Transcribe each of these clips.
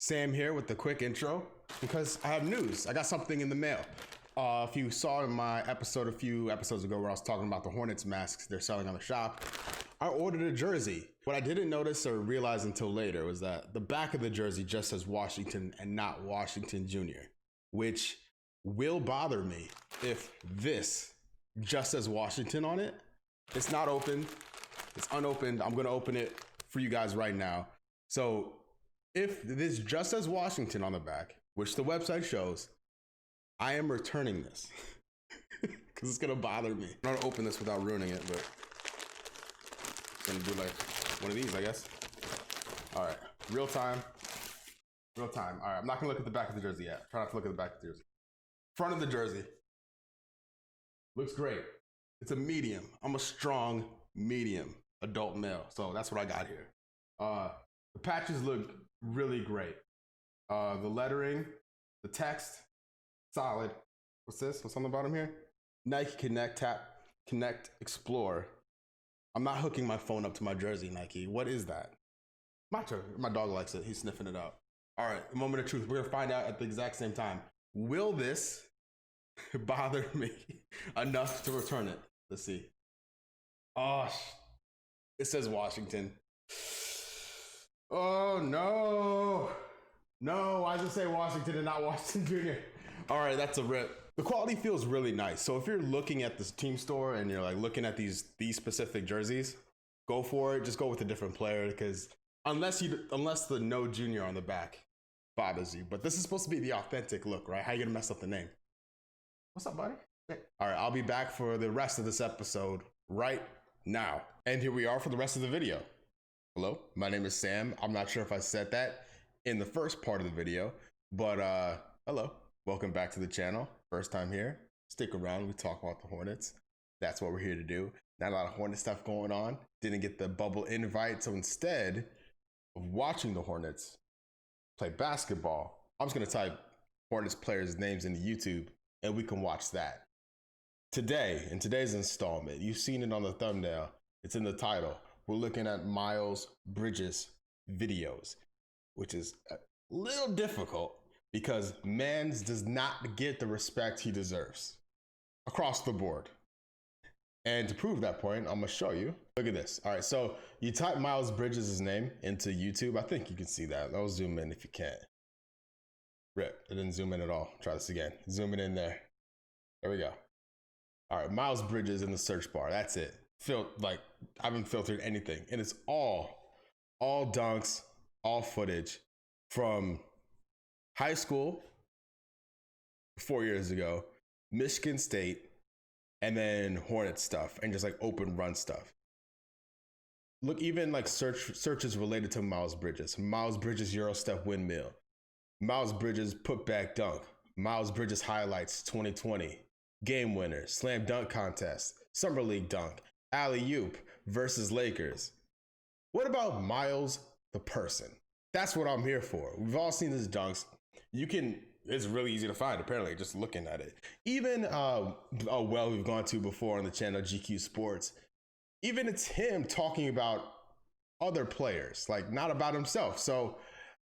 Sam here with the quick intro because I have news. I got something in the mail. If you saw in my episode a few episodes ago where I was talking about the Hornets masks they're selling on the shop, I ordered a jersey. What I didn't notice or realize until later was that the back of the jersey just says Washington and not Washington Jr., which will bother me if this just says Washington on it. It's not open. It's unopened. I'm going to open it for you guys right now. So if this just says Washington on the back, which the website shows, I am returning this because it's going to bother me. I'm going to open this without ruining it, but I'm going to do like one of these, I guess. All right. Real time. All right. I'm not going to look at the back of the jersey yet. Try not to look at the back of the jersey. Front of the jersey. Looks great. It's a medium. I'm a strong medium adult male. So that's what I got here. The patches look really great. The lettering, the text, solid. What's this? What's on the bottom here? Nike Connect, tap, connect, explore. I'm not hooking my phone up to my jersey, Nike. What is that? My dog likes it. He's sniffing it out. All right, the moment of truth. We're gonna find out at the exact same time. Will this bother me enough to return it? Let's see. Oh, it says Washington. Oh no. No, why does it say Washington and not Washington Jr.? All right, that's a rip. The quality feels really nice. So if you're looking at this team store and you're like looking at these specific jerseys, go for it. Just go with a different player because unless the no junior on the back bothers you. But this is supposed to be the authentic look, right? How you gonna mess up the name? What's up, buddy? All right, I'll be back for the rest of this episode right now. And here we are for the rest of the video. Hello, my name is Sam. I'm not sure if I said that in the first part of the video, but hello. Welcome back to the channel. First time here. Stick around. We talk about the Hornets. That's what we're here to do. Not a lot of Hornet stuff going on. Didn't get the bubble invite. So instead of watching the Hornets play basketball, I'm just going to type Hornets players' names into YouTube and we can watch that. Today, in today's installment, you've seen it on the thumbnail. It's in the title. We're looking at Miles Bridges videos, which is a little difficult because Mans does not get the respect he deserves across the board. And to prove that point, I'm gonna show you. Look at this. All right, so you type Miles Bridges' name into YouTube. I think you can see that. I'll zoom in if you can't. Rip, it didn't zoom in at all. Try this again. Zoom it in there. There we go. All right, Miles Bridges in the search bar. That's it. I haven't filtered anything. And it's all dunks, all footage from high school 4 years ago, Michigan State, and then Hornet stuff and just like open run stuff. Look, even like searches related to Miles Bridges. Miles Bridges Euro step windmill. Miles Bridges put back dunk. Miles Bridges highlights 2020. Game winner, slam dunk contest, summer league dunk, alley-oop versus Lakers. What about Miles the person? That's what I'm here for. We've all seen his dunks. It's really easy to find apparently just looking at it. Even we've gone to before on the channel, GQ Sports. Even it's him talking about other players, like not about himself. So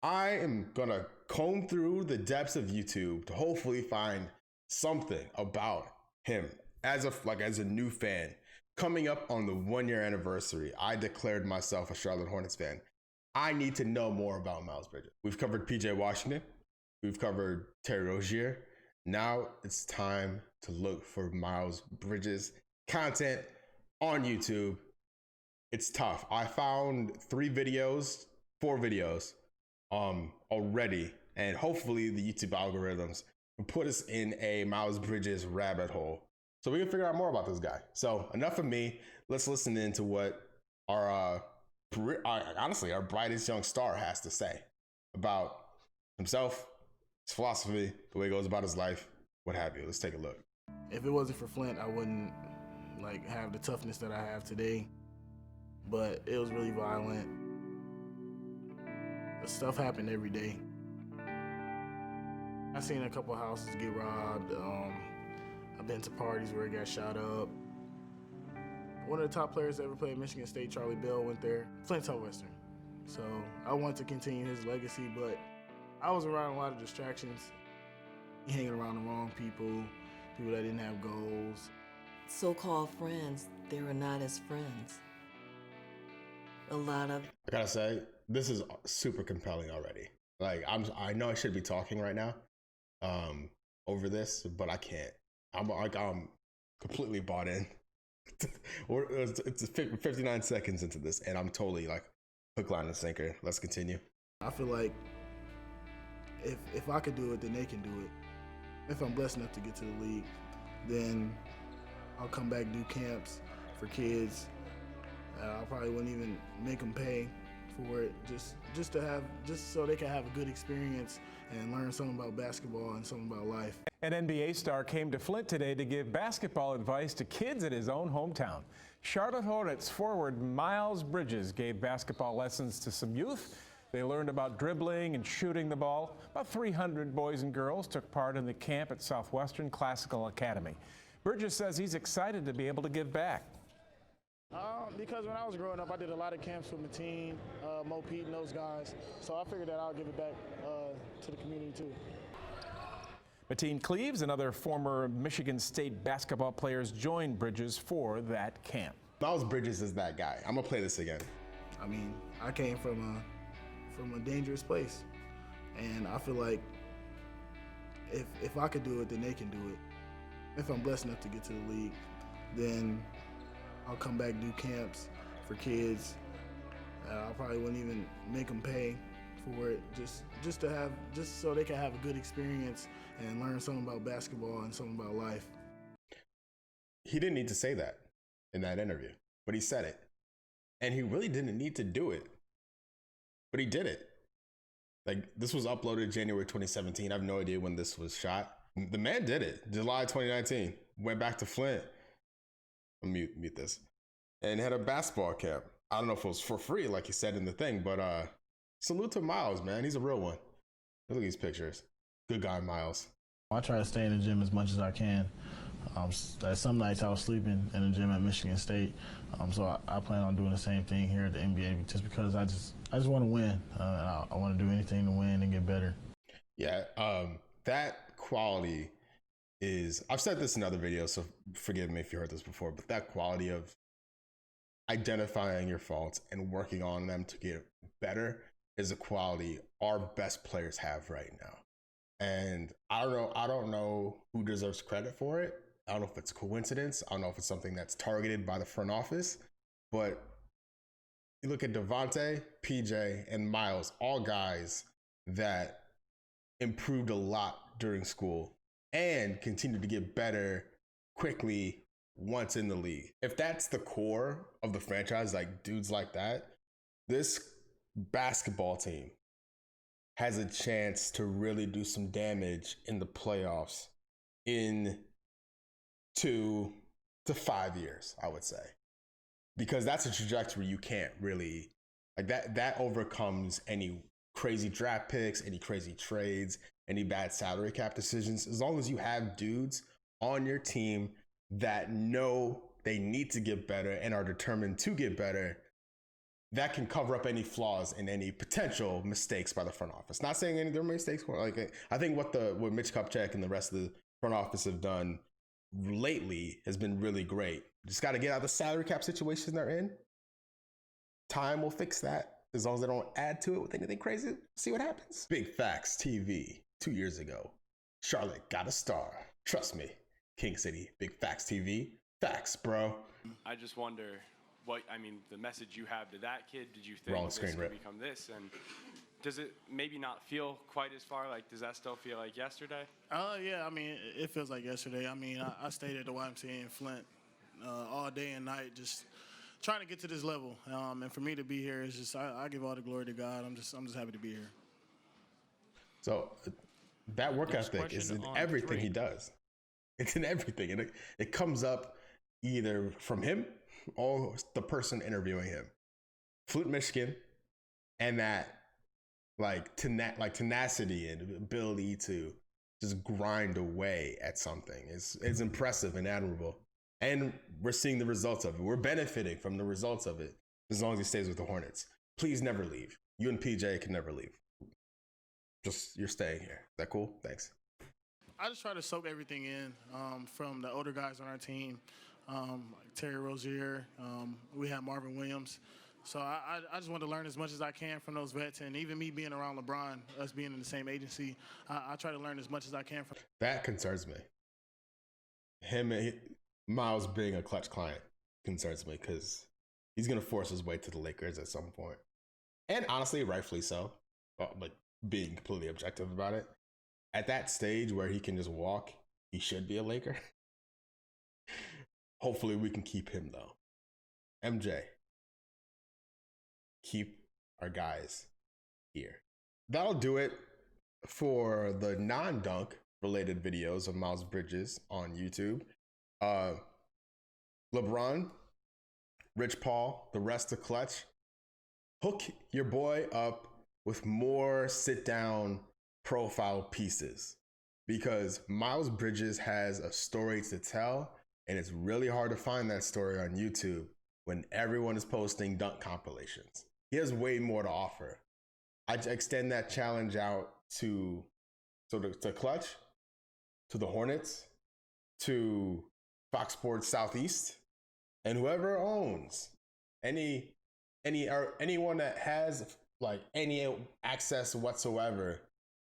I am gonna comb through the depths of YouTube to hopefully find something about him as a new fan. Coming up on the 1 year anniversary, I declared myself a Charlotte Hornets fan. I need to know more about Miles Bridges. We've covered PJ Washington. We've covered Terry Rozier. Now it's time to look for Miles Bridges content on YouTube. It's tough. I found 4 videos already, and hopefully the YouTube algorithms will put us in a Miles Bridges rabbit hole so we can figure out more about this guy. So enough of me. Let's listen into what our brightest young star has to say about himself, his philosophy, the way he goes about his life, what have you. Let's take a look. If it wasn't for Flint, I wouldn't have the toughness that I have today. But it was really violent. The stuff happened every day. I've seen a couple houses get robbed. I've been to parties where it got shot up. One of the top players that ever played at Michigan State, Charlie Bell, went there. Flint Western. So I want to continue his legacy, but I was around a lot of distractions, hanging around the wrong people, people that didn't have goals. So-called friends, they were not as friends. A lot of I gotta say, this is super compelling already. Like I know I should be talking right now, over this, but I can't. I'm completely bought in. It's 59 seconds into this, and I'm totally like hook, line, and sinker. Let's continue. I feel like if I could do it, then they can do it. If I'm blessed enough to get to the league, then I'll come back, do camps for kids. I probably wouldn't even make them pay for it, just so they can have a good experience and learn something about basketball and something about life. An NBA star came to Flint today to give basketball advice to kids in his own hometown. Charlotte Hornets forward Miles Bridges gave basketball lessons to some youth. They learned about dribbling and shooting the ball. About 300 boys and girls took part in the camp at Southwestern Classical Academy. Bridges says he's excited to be able to give back. Because when I was growing up, I did a lot of camps with Mateen, Mo Pete, and those guys. So I figured that I'll give it back to the community too. Mateen Cleaves and other former Michigan State basketball players joined Bridges for that camp. Miles Bridges is that guy. I'm gonna play this again. I mean, I came from a dangerous place, and I feel like if I could do it, then they can do it. If I'm blessed enough to get to the league, then I'll come back, do camps for kids. I probably wouldn't even make them pay for it, just so they can have a good experience and learn something about basketball and something about life. He didn't need to say that in that interview, but he said it. And he really didn't need to do it, but he did it. Like, this was uploaded January 2017. I have no idea when this was shot. The man did it. July 2019. Went back to Flint. I'll mute this. And had a basketball camp. I don't know if it was for free, like he said in the thing, but salute to Miles, man. He's a real one. Look at these pictures. Good guy, Miles. I try to stay in the gym as much as I can. Some nights I was sleeping in the gym at Michigan State, so I plan on doing the same thing here at the NBA, just because I just want to win. I want to do anything to win and get better. Yeah, that quality is, I've said this in other videos, so forgive me if you heard this before, but that quality of identifying your faults and working on them to get better is a quality our best players have right now. And I don't know who deserves credit for it. I don't know if it's a coincidence. I don't know if it's something that's targeted by the front office, but you look at Devontae, PJ, and Miles, all guys that improved a lot during school and continued to get better quickly once in the league. If that's the core of the franchise, like dudes like that, this basketball team has a chance to really do some damage in the playoffs in 2 to 5 years, I would say. Because that's a trajectory you can't really, like that overcomes any crazy draft picks, any crazy trades, any bad salary cap decisions. As long as you have dudes on your team that know they need to get better and are determined to get better, that can cover up any flaws and any potential mistakes by the front office. Not saying any of their mistakes were like, I think what Mitch Kupchak and the rest of the front office have done lately has been really great. Just got to get out of the salary cap situation they're in. Time will fix that. As long as they don't add to it with anything crazy, see what happens. Big Facts TV 2 years ago. Charlotte got a star. Trust me. King City, Big Facts TV. Facts, bro. I just wonder the message you have to that kid, did you think Wrong this screen could rip. become this? And does it maybe not feel quite as far? Like, does that still feel like yesterday? Yeah, it feels like yesterday. I stayed at the YMCA in Flint all day and night, just trying to get to this level. And for me to be here is just, I give all the glory to God. I'm just happy to be here. So that work ethic is in everything he does. It's in everything. And it comes up either from him or the person interviewing him. Flint, Michigan, and that tenacity and ability to just grind away at something is impressive and admirable. And we're seeing the results of it. We're benefiting from the results of it as long as he stays with the Hornets. Please never leave. You and PJ can never leave. just you're staying here. Is that cool? Thanks. I just try to soak everything in from the older guys on our team, like Terry Rozier. We have Marvin Williams. So I just want to learn as much as I can from those vets. And even me being around LeBron, us being in the same agency, I try to learn as much as I can from. That concerns me. Miles being a Clutch client concerns me because he's going to force his way to the Lakers at some point. And honestly, rightfully so. Like being completely objective about it. At that stage where he can just walk, he should be a Laker. Hopefully we can keep him though. MJ, keep our guys here. That'll do it for the non-dunk related videos of Miles Bridges on YouTube. LeBron, Rich Paul, the rest of Clutch, hook your boy up with more sit-down profile pieces because Miles Bridges has a story to tell, and it's really hard to find that story on YouTube when everyone is posting dunk compilations. He has way more to offer. I extend that challenge out to Clutch, to the Hornets, to Fox Sports Southeast, and whoever owns anyone that has like any access whatsoever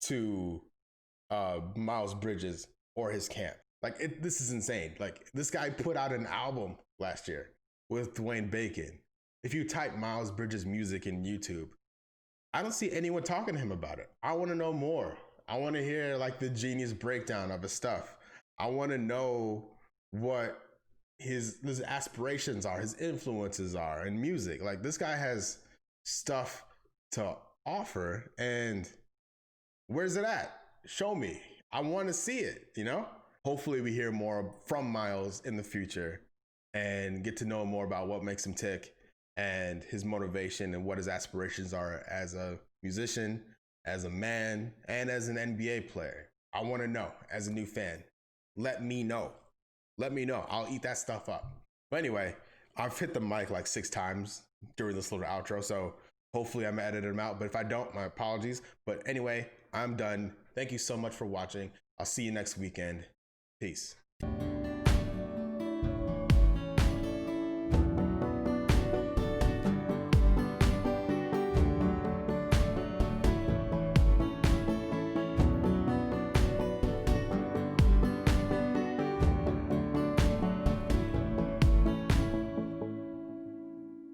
to Miles Bridges or his camp. Like this is insane. Like this guy put out an album last year with Dwayne Bacon. If you type Miles Bridges music in YouTube, I don't see anyone talking to him about it. I want to know more. I want to hear like the genius breakdown of his stuff. I want to know what his aspirations are, his influences are in music. Like this guy has stuff to offer, and where's it at? Show me. I want to see it, you know? Hopefully we hear more from Miles in the future and get to know more about what makes him tick and his motivation and what his aspirations are as a musician, as a man, and as an NBA player. I want to know as a new fan. Let me know. Let me know. I'll eat that stuff up. But anyway, I've hit the mic like 6 times during this little outro, so hopefully I'm editing them out. But if I don't, my apologies. But anyway, I'm done. Thank you so much for watching. I'll see you next weekend. Peace.